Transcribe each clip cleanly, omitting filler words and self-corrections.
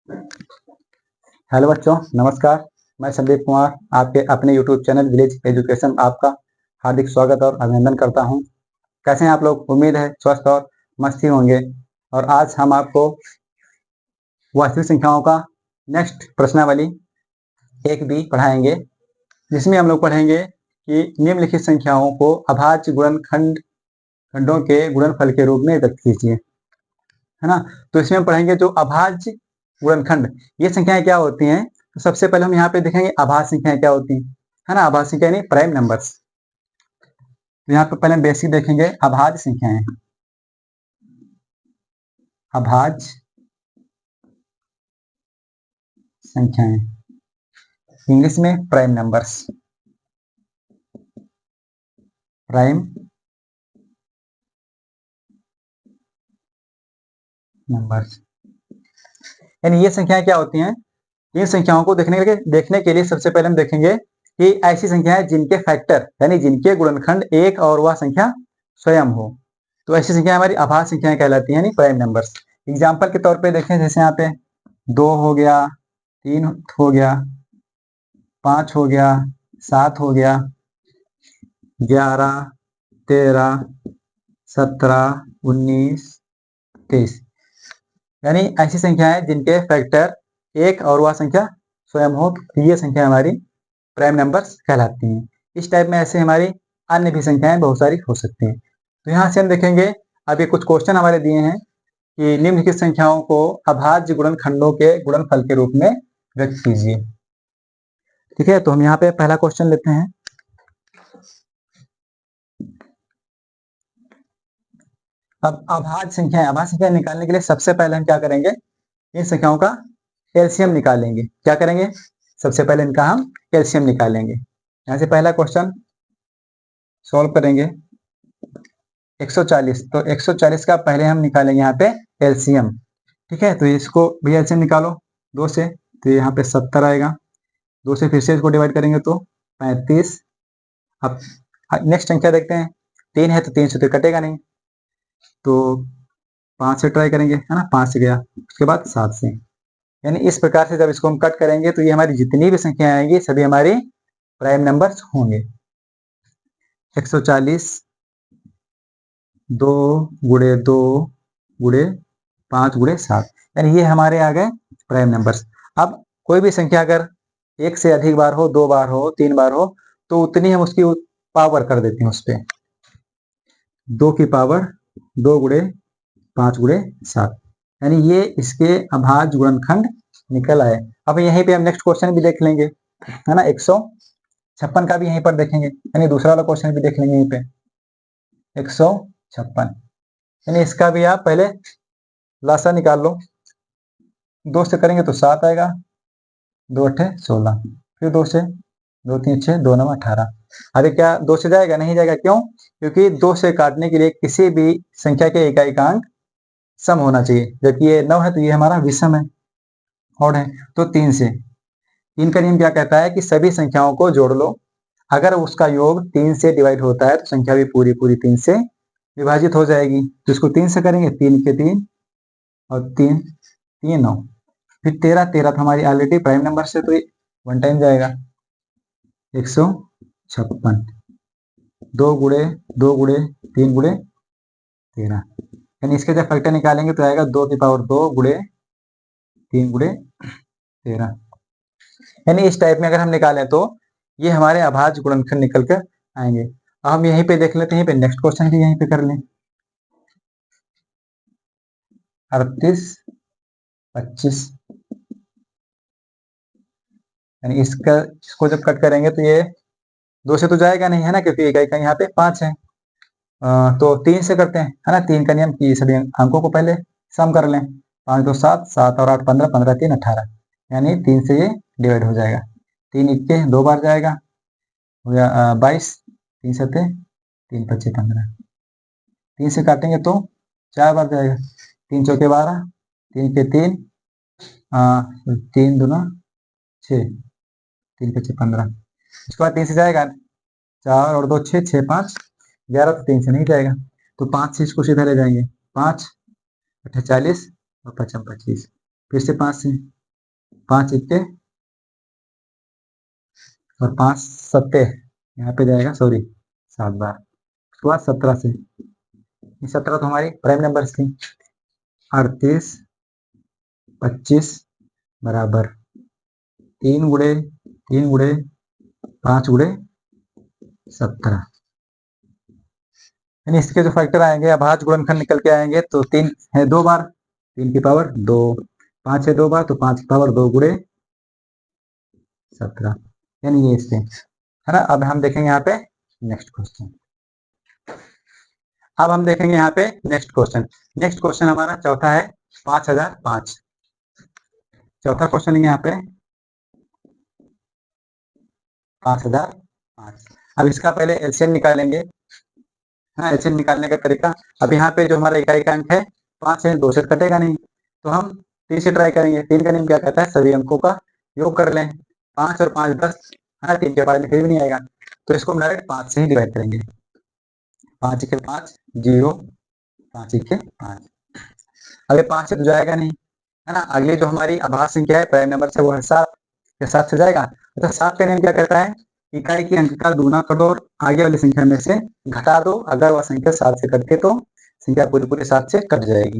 Hello बच्चों, नमस्कार। मैं संदीप कुमार आपके अपने यूट्यूब चैनल विलेज एजुकेशन आपका हार्दिक स्वागत और अभिनंदन करता हूं। कैसे हैं आप लोग? उम्मीद है स्वस्थ और मस्त ही होंगे। और आज हम आपको वास्तविक संख्याओं का नेक्स्ट प्रश्नावली 1B पढ़ाएंगे, जिसमें हम लोग पढ़ेंगे कि निम्नलिखित संख्याओं को अभाज्य खंडों के गुणनफल के रूप में व्यक्त कीजिए, है ना। तो इसमें हम पढ़ेंगे जो अभाज्य गुणनखंड, ये संख्याएं क्या होती हैं। तो सबसे पहले हम यहाँ पे देखेंगे अभाज्य संख्याएं क्या होती हैं, है ना। अभाज्य संख्या यानी प्राइम नंबर्स। तो यहाँ पे पहले हम बेसिक देखेंगे अभाज्य संख्याएं। अभाज्य संख्याएं इंग्लिश में प्राइम नंबर्स। प्राइम नंबर्स यानी ये संख्याएं क्या होती हैं। इन संख्याओं को देखने के लिए सबसे पहले हम देखेंगे कि ऐसी संख्याएं जिनके फैक्टर यानी जिनके गुणनखंड एक और वह संख्या स्वयं हो, तो ऐसी संख्याएं हमारी अभाज्य संख्याएं कहलाती हैं, यानी प्राइम नंबर्स। एग्जाम्पल के तौर पे देखें, जैसे यहाँ पे 2 हो गया, 3 हो गया, 5 हो गया, 7 हो गया, 11, 13, 17, 19, 23, यानी ऐसी संख्याएं जिनके फैक्टर एक और वह संख्या स्वयं हो, तो ये संख्या हमारी प्राइम नंबर्स कहलाती हैं। इस टाइप में ऐसे हमारी अन्य भी संख्याएं बहुत सारी हो सकती हैं। तो यहाँ से हम देखेंगे, अब ये कुछ क्वेश्चन हमारे दिए हैं कि निम्नलिखित संख्याओं को अभाज्य गुणनखंडों के गुणनफल के रूप में व्यक्त कीजिए। ठीक है, तो हम यहाँ पे पहला क्वेश्चन लेते हैं। अब अभाज्य संख्या निकालने के लिए सबसे पहले हम क्या करेंगे, इन संख्याओं का एलसीएम निकालेंगे। क्या करेंगे? सबसे पहले इनका हम एलसीएम निकालेंगे। यहाँ से पहला क्वेश्चन सॉल्व करेंगे। 140, तो 140 का पहले हम निकालेंगे यहाँ पे एलसीएम। ठीक है, तो इसको भी एलसीएम निकालो 2 से, तो यहाँ पे 70 आएगा। 2 से फिर से इसको डिवाइड करेंगे तो 35। अब नेक्स्ट संख्या देखते हैं, 3 है तो 3 से तो कटेगा नहीं, तो 5 से ट्राई करेंगे, है ना। 5 से गया, उसके बाद 7 से, यानी इस प्रकार से जब इसको हम कट करेंगे तो ये हमारी जितनी भी संख्या आएंगी सभी हमारी प्राइम नंबर्स होंगे। 140 2 गुणे 2 गुणे 5 गुणे 7, यानी ये हमारे आ गए प्राइम नंबर्स। अब कोई भी संख्या अगर एक से अधिक बार हो, 2 बार हो, 3 बार हो, तो उतनी हम उसकी पावर कर देते हैं उस पर। 2 की पावर 2 गुणे 5 गुणे 7, यानी ये इसके अभाज्य गुणनखंड निकल आए। अब यहीं पे हम नेक्स्ट क्वेश्चन भी देख लेंगे, है ना। 156 का भी यहीं पर देखेंगे, यानी दूसरा वाला क्वेश्चन भी देख लेंगे यहीं पे। 156, यानी इसका भी आप पहले लासा निकाल लो। 2 से करेंगे तो 7 आएगा, 2 8 16, फिर 2 से 2 3 6 2 9 18। अरे क्या 2 से जाएगा? नहीं जाएगा। क्यों? क्योंकि 2 से काटने के लिए किसी भी संख्या के इकाई का अंक सम होना चाहिए, जबकि ये 9 है तो ये हमारा विषम है, ऑड है। तो 3 से, 3 का नियम क्या कहता है कि सभी संख्याओं को जोड़ लो, अगर उसका योग 3 से डिवाइड होता है तो संख्या भी पूरी पूरी 3 से विभाजित हो जाएगी। तो इसको 3 से करेंगे, 3 के 3 और 3 3 9, फिर 13 13 तो हमारी ऑलरेडी प्राइम नंबर से तो 1 टाइम जाएगा। 156 2 गुणे 2 गुणे 3 गुणे 13, यानी इसके जब फैक्टर निकालेंगे तो आएगा 2 की पावर 2 गुणे 3 गुणे 13, यानी इस टाइप में अगर हम निकालें तो ये हमारे अभाज्य गुणनखंड निकल कर आएंगे। अब हम यहीं पे देख लेते हैं, पे नेक्स्ट क्वेश्चन भी यहीं पे कर लें। 38 25, यानी इसको जब कट करेंगे तो ये 2 से तो जाएगा नहीं, है ना, क्योंकि इकाई का यहाँ पे 5 है। तो 3 से करते हैं, है ना। 3 का नियम कि सभी अंकों को पहले सम कर लें। 5 2 7, 7 और 8 15, 15 3 18, यानी 3 से ये डिवाइड हो जाएगा। 3 इक्के 2 बार जाएगा, हो गया 22, 3 सत्ते 3 पच्चे 15, 3 से काटेंगे तो 4 बार जाएगा। 3 चौके 12, 3 के 3, 3 दूना 6, 3 पच्चे 15, उसके बाद 3 से जाएगा 4 और 2 6, 6 5 11, तो 3 से नहीं जाएगा, तो 5 से इसको सीधा ले जाएंगे। 5 8 40 और 5 25, फिर से 5 से, 5 इक्के और 5 सत्ते यहाँ पे जाएगा, सॉरी 7 बार। उसके बाद 17 से, 17 तो हमारी प्राइम नंबर्स थी। 38, 25 बराबर 3 गुणे 3 गुणे 5 गुणे 17, यानी इसके जो फैक्टर आएंगे अभाज्य गुणनखंड निकल के आएंगे तो 3 है 2 बार, 3 की पावर 2, 5 है 2 बार तो 5 की पावर 2 गुणे 17, यानी ये इससे है ना। अब हम देखेंगे यहाँ पे नेक्स्ट क्वेश्चन। अब हम देखेंगे यहाँ पे नेक्स्ट क्वेश्चन। नेक्स्ट क्वेश्चन हमारा चौथा है 5005। चौथा क्वेश्चन है यहाँ पे 5005। अब इसका पहले एलसीएम निकालेंगे। हाँ, एलसीएम निकालने का तरीका, अब यहाँ पे जो हमारा इकाई का अंक है 5 है, 2 से कटेगा नहीं तो हम 3 से ट्राई करेंगे। 3 का नियम क्या कहता है, सभी अंकों का योग कर लें। 5 और 5 10, है 3 के बाद में फिर भी नहीं आएगा तो इसको हम डायरेक्ट 5 से ही डिवाइड करेंगे। 5 के 5 0, 5 के 5। अगर 5 से तो जाएगा नहीं, है ना। अगली जो हमारी आभाज्य संख्या है प्राइम नंबर से वो है 7, या 7 से जाएगा। तो 7 का नियम क्या कहता है, इकाई की अंक का दूना करो और आगे वाली संख्या में से घटा दो। अगर वह संख्या 7 से कटती तो संख्या पूरी 7 से कट जाएगी,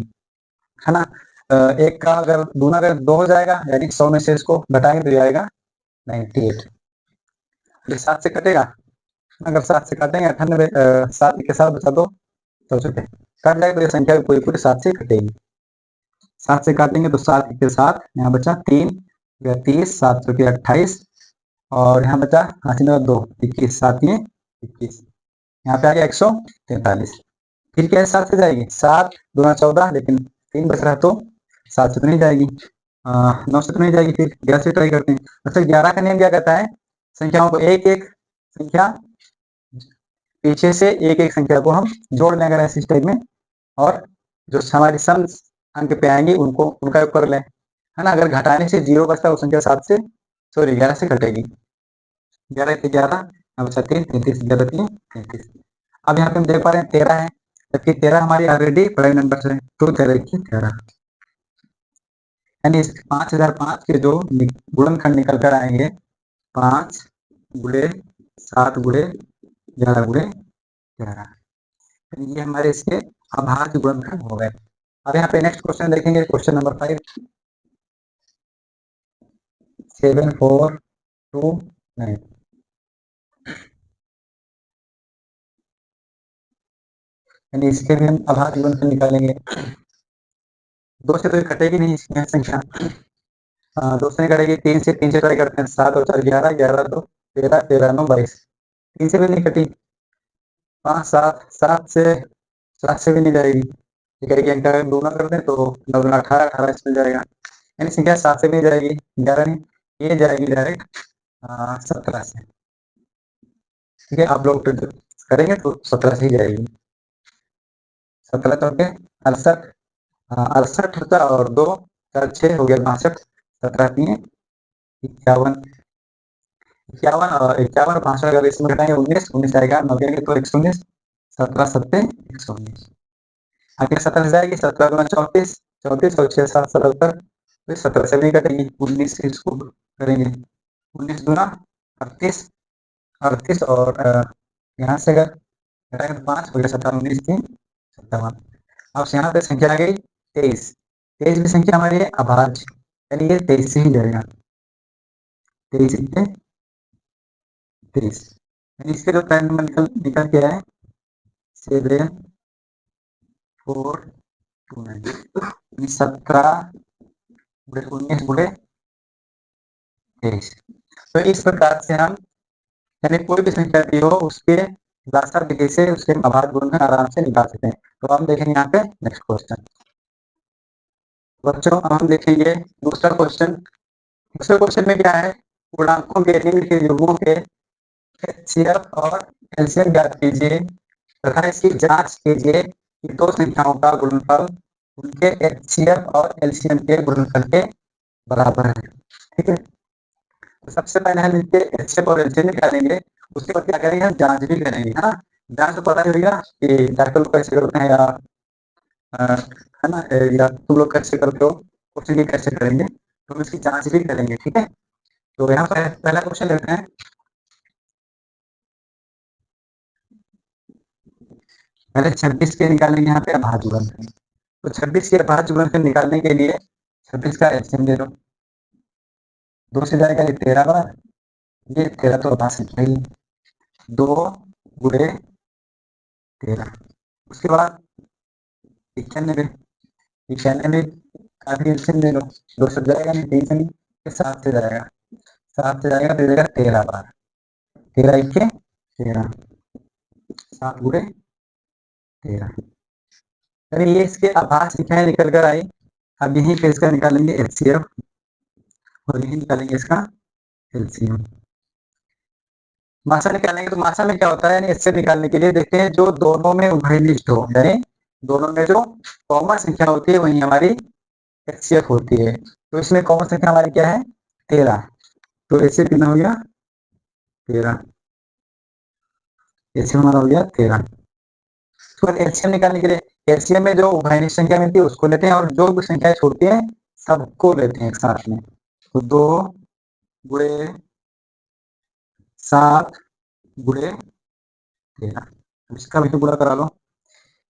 है ना। एक का अगर दूना अगर 2 हो जाएगा यानी 100 में से इसको घटाएंगे तो जाएगा 98। 7 से कटेगा, अगर 7 से काटेंगे 98, 7 के साथ बचा दो तो कट जाएगा, तो ये संख्या पूरी 7 से कटेगी। 7 से काटेंगे तो 7 के साथ यहाँ बचा 3 या 30, 7 के 28 और यहाँ बचा 2 21, 7 ये 21, यहाँ पे आ गया 143। फिर क्या है 7 से जाएगी, 7 दूना 14, लेकिन 3 बच रहा तो 7 से तो नहीं जाएगी, 9 से तो नहीं जाएगी, फिर 11 से ट्राई करते हैं। अच्छा 11 का नियम क्या कहता है, संख्याओं को एक एक संख्या पीछे से एक एक संख्या को हम जोड़ लें अगर ऐसे टाइप में, और जो हमारी सम अंक पे आएंगी उनको उनका योग कर लें, है ना। अगर घटाने से 0 बचता है वो संख्या 7 से, सॉरी 11 से घटेगी। 11 से 11 बचा 3, 33, 11 3 33। अब यहाँ पे हम देख पा रहे हैं 13 है, जबकि 13 हमारी ऑलरेडी प्राइम नंबर है तो 13 की 13, यानी इस 5005 के जो गुणनखंड निकल कर आएंगे 5 गुणे 7 गुणे 11 गुणे 11, ये हमारे इसके अभाज्य गुणनखंड हो गए। अब यहाँ पे नेक्स्ट क्वेश्चन देखेंगे, क्वेश्चन नंबर 5, 7429। यानी इसके भी हम अभाज्य गुणनखंड निकालेंगे। 2 से तो ये कटेगी नहीं इसमें संख्या, 2 से नहीं कटेगी, 3 से ट्राई करते हैं। 7 और 4 11, 11 2 13, 13 9 22, 3 से भी नहीं कटी। 5 7, 7 से भी नहीं जाएगी, इकाई के अंक का दूना कर दें तो 9 दूना 18, 18 इसमें जाएगा, यानी संख्या 7 से भी जाएगी, 11 नहीं, ये जाएगी डायरेक्ट 17 से। ठीक है, आप लोग करेंगे तो 17 से ही जाएगी। 17 करके 68, 68 होता और 2 4 6 हो गया 62, 17 3 51, 51 और 51 और 65 अगर इसमें घटाएंगे 19, 19 आएगा, 9 तो 119, 17 7 119। आगे 17 से जाएगी, 17 गुना 34, 34 और 6 7 77, तो 17 से नहीं कटेगी, 19 से इसको करेंगे, 19 गुना 38, 38 और यहाँ से अगर घटाएंगे तो 5 हो गया, 57 19 3 57। अब यहाँ पे संख्या आ गई 23, 23 भी संख्या हमारी है अभाज्य, यानी ये 23 से ही जाएगा, 23 इतने 23, यानी इसके जो टाइम नंबर निकल के आए 7429, 17 गुणे 19 गुणे 23। तो इस प्रकार से हम यानी कोई भी संख्या दी हो उसके लासा विधि से उसके अभाज्य गुणनखंड आराम से निकाल सकते हैं। तो हम देखेंगे यहाँ पे नेक्स्ट क्वेश्चन। बच्चों अब हम देखेंगे दूसरा क्वेश्चन। दूसरे क्वेश्चन में क्या है, पूर्णांकों के निम्न के युग्मों के HCF और LCM ज्ञात कीजिए तथा इसकी जांच कीजिए कि दो संख्याओं का गुणनफल उनके HCF और LCM के गुणनफल के बराबर है। ठीक है, तो सबसे पहले हम इनके HCF और LCM निकालेंगे, उसके बाद क्या करेंगे, हम जांच भी करेंगे, है ना। जांच तो पता ही होगा कि डायरेक्ट कैसे करते हैं या है ना, या तुम लोग कैसे करते हो, क्वेश्चन की कैसे करेंगे, तो हम इसकी जांच भी करेंगे। ठीक है, तो यहाँ पर पहला क्वेश्चन लेते हैं। पहले 26 के निकालेंगे यहाँ पे अभाज्य गुणनखंड। तो 26 के अभाज्य गुणनखंड निकालने के लिए 26 का एलसीएम ले लो, 2 से जाएगा ये 13 बार, ये 13 तो अभाज्य संख्या ही है, 2 गुणे 13। उसके बाद 91, 91 का भी एलसीएम ले लो, 2 से जाएगा नहीं, 3 से नहीं, 7 से जाएगा, 7 से जाएगा तो जाएगा 13 बार, 13 इक्के 13, 7 गुणे 13। अरे ये इसके अभाज्य संख्याएं निकल कर आई। अब यहीं पे इसका निकालेंगे एचसीएफ और यही निकालेंगे इसका एलसीएम। मासा निकालेंगे तो मासा में क्या होता है, यानी एचसीएफ निकालने के लिए देखते हैं जो दोनों में उभयनिष्ठ हो, यानी दोनों में जो कॉमन संख्या होती है वही हमारी एचसीएफ होती है। तो इसमें कॉमन संख्या हमारी क्या है, 13, तो एचसीएफ कितना हो गया 13, एचसीएफ हमारा हो गया 13। तो एलसीएम निकालने के लिए एलसीएम में जो उभयनिष्ठ संख्या मिलती है उसको लेते हैं और जो भी संख्याएं छोड़ती हैं सबको लेते हैं एक साथ में। तो 2 गुणे 7 गुणे 13, इसका भी गुणा करा लो,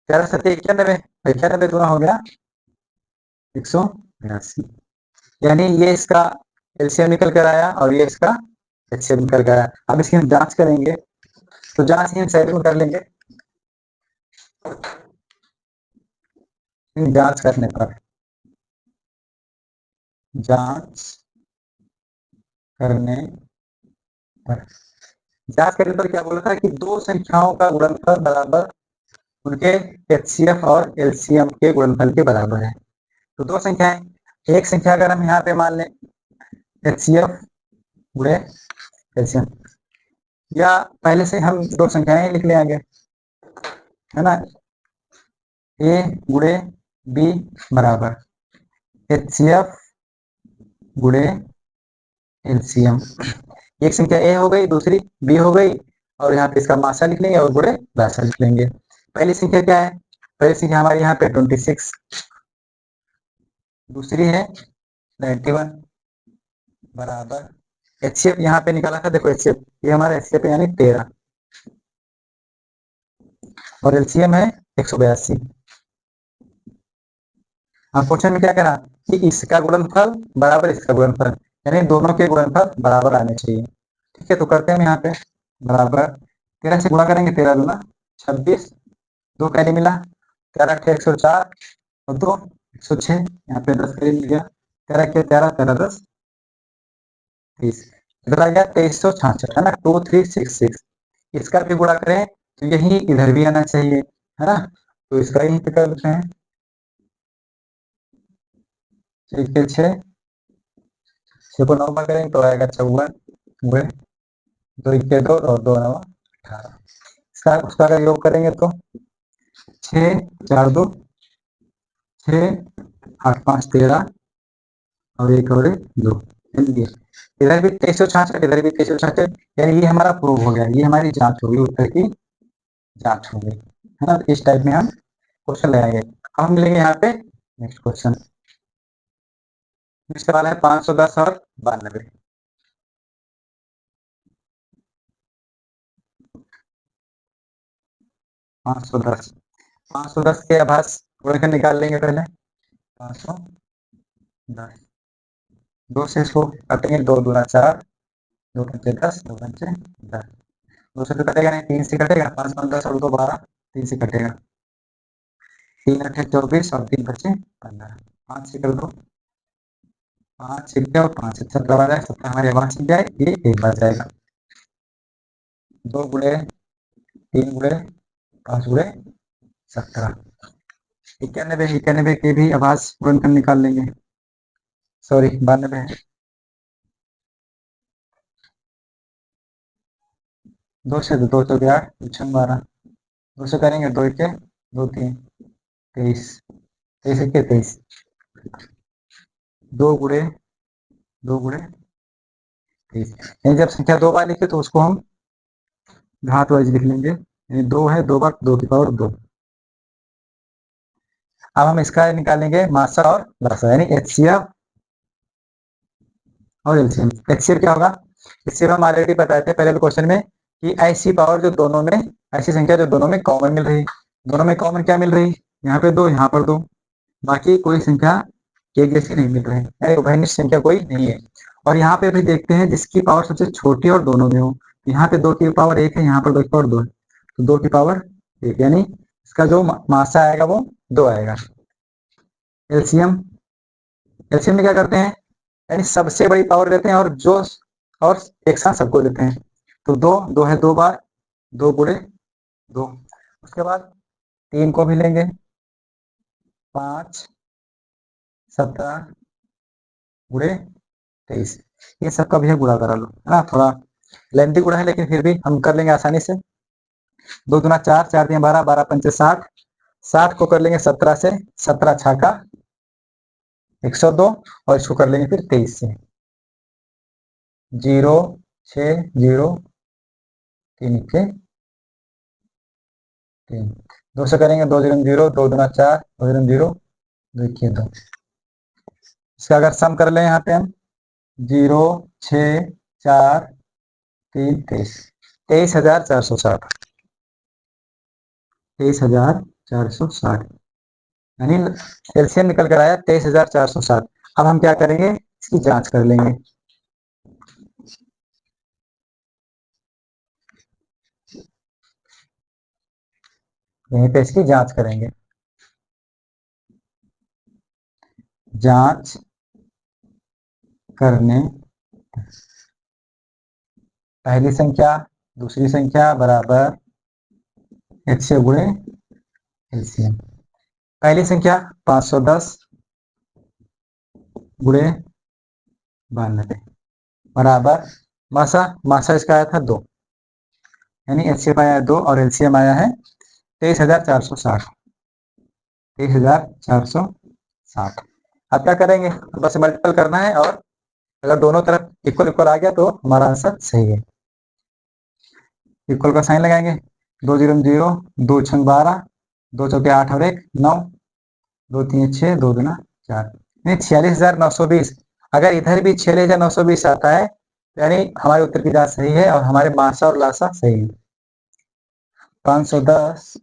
13 7 91, 91 गुणा हो गया 182, यानी ये इसका एलसीएम निकल कर आया और ये इसका एचसीएफ निकल कर आया। अब इसकी हम जांच करेंगे, तो जांच ही हम साइड में कर लेंगे। जांच करने पर जांच करने पर जांच करने पर क्या बोला था कि दो संख्याओं का गुणनफल बराबर उनके एचसीएफ और एलसीएम के गुणनफल के बराबर है। तो दो संख्याएं, एक संख्या अगर हम यहाँ पे मान लें एचसीएफ गुणे एलसीएम, या पहले से हम दो संख्याएं लिख ले आगे, है ना, ए गुणे बी बराबर एचसीएफ गुणे एलसीएम। एक संख्या ए हो गई, दूसरी बी हो गई, और यहाँ पे इसका मासा लिख लेंगे और गुणे व्यासा लिख लेंगे। पहली संख्या क्या है, पहली संख्या हमारी यहाँ पे 26, दूसरी है 91 बराबर एचसीएफ यहाँ पे निकाला था, देखो एचसीएफ ये हमारा एचसीएफ यानी 13 और एलसीएम है 182। अब क्वेश्चन में क्या करा कि इसका गुणनफल बराबर इसका गुणनफल, यानी दोनों के गुणनफल बराबर आने चाहिए। ठीक है, तो करते हैं हम यहाँ पे बराबर 13 से गुणा करेंगे, 13 दूना 26, 2 कैरी मिला, 13 के 104 और 2 106, यहाँ पे 10 कैरी मिल गया, 13 के 13, 13 10 30, इधर आ गया 2366, है ना, 2366। इसका भी गुणा करें तो यही इधर भी आना चाहिए, है ना, तो इसका यहीं पे कर लेते हैं, 6 के 6, 6 को 9 बार करेंगे तो आएगा 54 गुणे 2 इक्के 2 और 2 9 18। इसका उसका अगर योग करेंगे तो 6 4 2 6 8 5 13 और 1 और 2, इधर भी 2366, इधर भी 2366, यानी ये हमारा प्रूव हो गया, ये हमारी जांच होगी, उत्तर की जांच हो गई, है ना। इस टाइप में हम क्वेश्चन लगाएंगे। अब हम मिलेंगे यहाँ पे नेक्स्ट क्वेश्चन। नेक्स्ट सवाल है 510 और 92। 510, 510 के आभास गुणनखंड निकाल लेंगे पहले। 510, 2 से इसको काटेंगे, 2 दूना 4, 2 पंचे 10, 2 पंचे 10, 2 से तो कटेगा नहीं, 3 से कटेगा, 5 5 10 और 2 12, 3 से कटेगा, 3 8 24 और 3 बचे 15, 5 से कर दो, 5 छिपके और 5 से 17 आ जाए, 17 हमारे आवाज छिप जाए, ये एक बार जाएगा, 2 गुणे 3 गुणे 5 गुणे 17, 91, 91 के भी आवाज गुणनखंड निकाल लेंगे, सॉरी 92 है, 2 से 2 तो 8, 6 12, 2 से करेंगे 2 के 2 3 23, 23 के 23, 2 गुणे 2 गुणे 23, यानी जब संख्या 2 बार लिखे तो उसको हम घात वाइज लिख लेंगे, यानी 2 है 2 बार 2 की पावर 2। अब हम इसका निकालेंगे मासा और लासा, यानी एचसीएफ और एलसीएम। एचसीएफ क्या होगा? एचसीएफ हम ऑलरेडी बताए थे पहले क्वेश्चन में कि ऐसी पावर जो दोनों में, ऐसी संख्या जो दोनों में कॉमन मिल रही। दोनों में कॉमन क्या मिल रही? यहाँ पे 2, यहाँ पर 2, बाकी कोई संख्या एक जैसी नहीं मिल रही है, उभयनिष्ठ संख्या कोई नहीं है। और यहाँ पे भी देखते हैं जिसकी पावर सबसे छोटी और दोनों में हो। यहाँ पे 2 की पावर 1 है, यहाँ पर 2 की पावर 2 है, तो 2 की पावर 1, यानी इसका जो मासा आएगा वो 2 आएगा। एलसीएम, एलसीएम में क्या करते हैं, यानी सबसे बड़ी पावर लेते हैं और एक साथ सबको लेते हैं। तो 2 है 2 बार, 2 गुणे 2। उसके बाद 3 को भी लेंगे, 5 17 गुणे 23। ये सबका भी गुणा करा लो, है ना। थोड़ा लेंथी गुणा है लेकिन फिर भी हम कर लेंगे आसानी से। 2 दूना 4, 4 दिया 12, 12 पंचे 60, 60 को कर लेंगे 17 से, 17 छाका 102, और इसको कर लेंगे फिर 23 से। 0 6 0 3 के 3, 2 से करेंगे 2 0 0, 2 दूना 4, 2 0 0, 2 1 2। इसका अगर सम कर लें यहाँ पे हम 0 6 4 3 23, 23,460, 23,460, यानी एलसीएम निकल कर आया 23,460। अब हम क्या करेंगे, इसकी जांच कर लेंगे। यहीं पे इसकी जांच करेंगे। जांच करने पहली संख्या दूसरी संख्या बराबर एचसीएफ गुणे एलसीएम। पहली संख्या 510 गुणे 92 बराबर मासा, मासा इसका आया था 2, यानी एचसीएफ आया 2 और एलसीएम आया है 23,460, 23,460। अब क्या करेंगे, बस मल्टीपल करना है, और अगर दोनों तरफ इक्वल इक्वल आ गया तो हमारा आंसर सही है। इक्वल का साइन लगाएंगे, 2 0 0, 2 6 12, 2 चौके 8 और 1 9, 2 3 6, 2 दूना 4, नहीं 46,920। अगर इधर भी 46,920 आता है यानी हमारे उत्तर की जांच सही है और हमारे मासा और लासा सही है। 510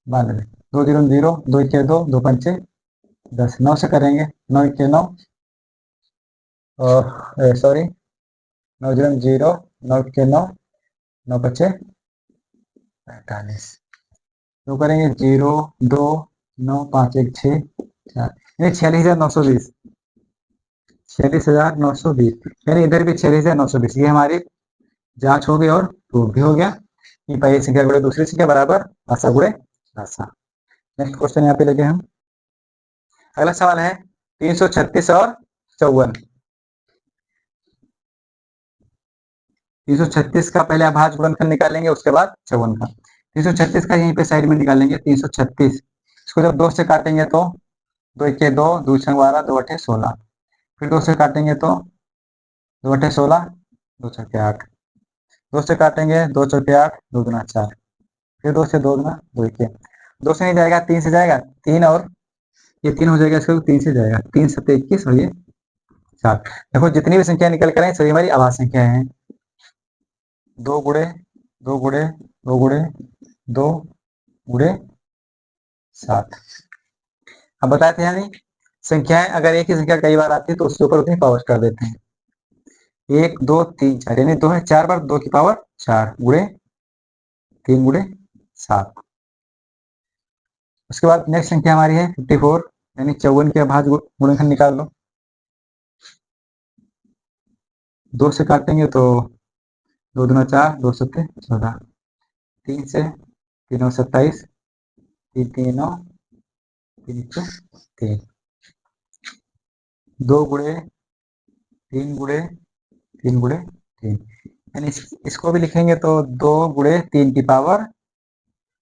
92, 2 0 0, 2 1 2, 2 5 10, 9 से करेंगे 9 1 9, और सॉरी 9 0 0, 9 1 9, 9 5 45, तो करेंगे 0 2 9 5 1 6 4, यानी 46,920, 46,920, यानी इधर भी 46,920। ये हमारी जांच हो गई और प्रूव भी हो गया कि पहली संख्या गुणे दूसरी संख्या बराबर आशा गुणे आशा। नेक्स्ट क्वेश्चन यहाँ पे लगे हम। अगला सवाल है 336 और 54। 336 का पहले अभाज्य गुणनखंड निकालेंगे, उसके बाद 54 का। 336 का यहीं पे साइड में निकालेंगे। 336 इसको जब 2 से काटेंगे तो 2 1 2, 2 6 12, 2 8 16, फिर 2 से काटेंगे तो 2 8 16, 2 6 8, 2 से काटेंगे 2 चौके 8, 2 गुना 4, फिर 2 से 2 गुना 2 1, 2 से नहीं जाएगा 3 से जाएगा, 3 और ये 3 हो जाएगा, इसका 3 से जाएगा, 3 7 21 और ये 4। देखो जितनी भी संख्या निकल कर आए सभी हमारी अभाज्य संख्या है। 2 गुणे 2 गुणे 2 गुणे 2 गुणे 7। अब बताए थे यानी संख्याएं अगर एक ही संख्या कई बार आती है तो उसके ऊपर उतनी पावर कर देते हैं। 1 2 3 4, यानी 2 है 4 बार, 2 की पावर 4 गुणे 3 गुणे 7। उसके बाद नेक्स्ट संख्या हमारी है 54, यानी 54 के अभाज्य गुणनखंड निकाल लो। 2 से काटेंगे तो 2 दूना 4, 2 सत्ते 14, 3 से 3 27, 3 3 9, 3 3, 2 गुणे 3 गुणे 3 गुणे 3, यानी इसको भी लिखेंगे तो 2 गुणे 3 की पावर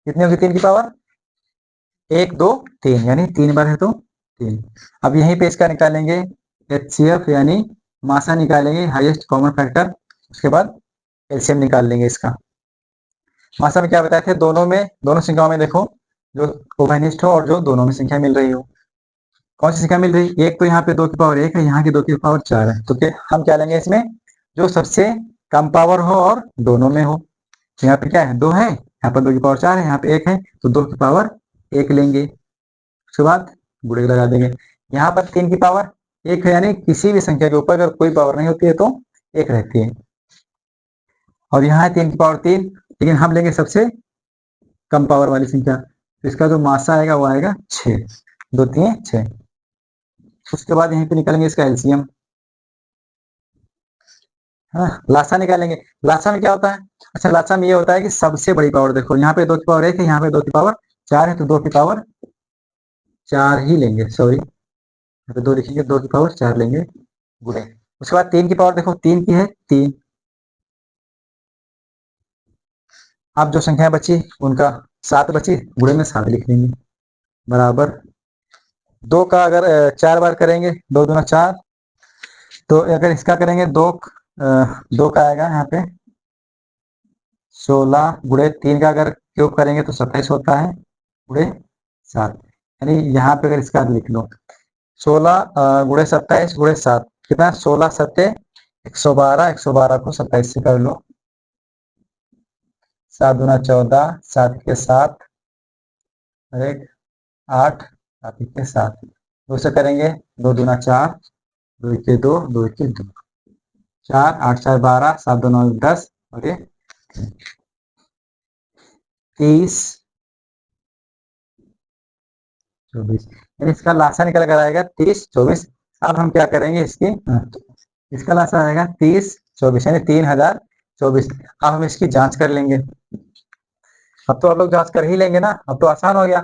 कितनी होगी? 3 की पावर 1 2 3, यानी 3 बार है तो 3। अब यहीं पे इसका निकालेंगे एचसीएफ, यानी मासा निकालेंगे, हाईएस्ट कॉमन फैक्टर। उसके बाद एलसीएम निकाल लेंगे इसका। मासा में क्या बताए थे, दोनों संख्याओं में देखो जो उभयनिष्ठ हो और जो दोनों में संख्या मिल रही हो। कौन सी संख्या मिल रही? एक तो यहाँ पे 2 की पावर 1 है, यहाँ की 2 की पावर 4 है, तो हम क्या लेंगे इसमें? जो सबसे कम पावर हो और दोनों में हो। तो यहाँ पे क्या है? 2 है, यहाँ पर 2 की पावर 4 है, यहाँ पे 1 है, तो 2 की पावर 1 लेंगे। उसके बाद गुणे लगा देंगे। यहाँ पर 3 की पावर 1 है, यानी किसी भी संख्या के ऊपर अगर कोई पावर नहीं होती है तो 1 रहती है। और यहाँ है 3 की पावर 3, लेकिन हम लेंगे सबसे कम पावर वाली संख्या, तो इसका जो मासा आएगा वो आएगा 6, 2 3 6। उसके बाद यहीं पे निकालेंगे इसका एलसीएम, हाँ, लासा निकालेंगे। लासा में क्या होता है? अच्छा, लासा में ये होता है कि सबसे बड़ी पावर, देखो यहाँ पे 2 की पावर 1 है, यहाँ पे 2 की पावर 4 है, तो 2 की पावर 4 ही लेंगे, सॉरी यहाँ पे 2 लिखेंगे, 2 की पावर 4 लेंगे गुणे। उसके बाद 3 की पावर देखो 3 की है 3। अब जो संख्या बची उनका 7 बची, गुणे में 7 लिख लेंगे, बराबर 2 का अगर 4 बार करेंगे, 2 दूना 4, तो अगर इसका करेंगे 2 का आएगा यहाँ पे 16, गुणे 3 का अगर क्यूब करेंगे तो 27 होता है, गुणे 7, यानी यहाँ पे अगर इसका लिख लो 16 गुणे 27 गुणे 7 कितना? 16 सत्ते 112, 112 को 27 से कर लो, 7 दूना 14, 7 के 7 और 1 8, 7 के 7, 2 से करेंगे 2 दूना 4, 2 के 2, 2 के 2, 4 8 4 12, 7 2 9 10 और ये 30 24, यानी इसका लासा निकल कर आएगा 30 24। अब हम क्या करेंगे तो इसका लासा आएगा 30 24, यानी 3024। अब हम इसकी जांच कर लेंगे। अब तो आप लोग जांच कर ही लेंगे ना, अब तो आसान हो गया।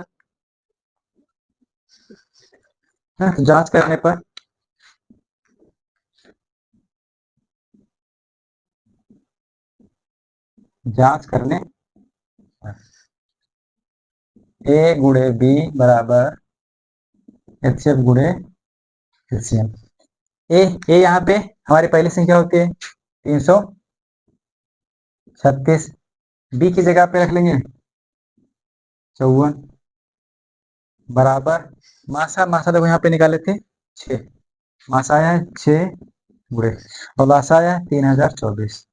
तो जांच करने पर जांच करने ए गुणे बी बराबर एचसीएफ गुणे एलसीएम। ए यहाँ पे हमारी पहली संख्या होती है 336, बी की जगह पे रख लेंगे 54, बराबर मासा, मासा देखो यहाँ पे निकाले थे 6, मासा आया है 6 गुणे और लासा आया है 3024,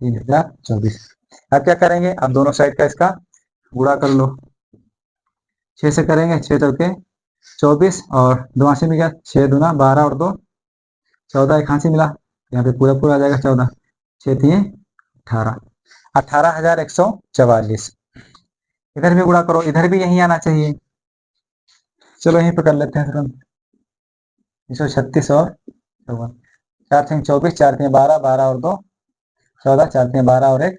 3024। अब क्या करेंगे? अब दोनों साइड का इसका गुणा कर लो, 6 से करेंगे 6 चौके 24 और 2 हाथ से मिल गया, 6 दूना 12 और 2 14, एक हाथ से मिला, यहाँ पे पूरा पूरा आ जाएगा 14, 6 3 18, 18,144। इधर भी गुणा करो, इधर भी यही आना चाहिए। चलो यहीं पे कर लेते हैं तुरंत, 336 और 54, 4 3 24, 4 3 12, 12 और 2 14, 4 3 12 और 1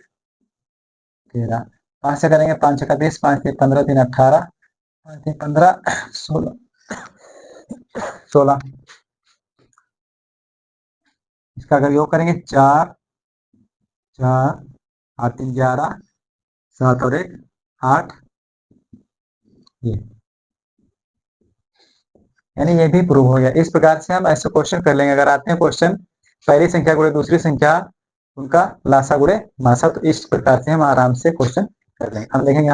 13, 5 से करेंगे 5 6 30, 5 3 15, 3 18, 5 3 15 16। इसका अगर योग करेंगे 4 4 8 3 11, 7 और 1 8, ये यानी ये भी प्रूव हो गया। इस प्रकार से हम ऐसे क्वेश्चन कर लेंगे। अगर आते हैं क्वेश्चन पहली संख्या गुणे दूसरी संख्या उनका लासा गुणे मासा, तो इस प्रकार से हम आराम से क्वेश्चन कर लेंगे। हम देखेंगे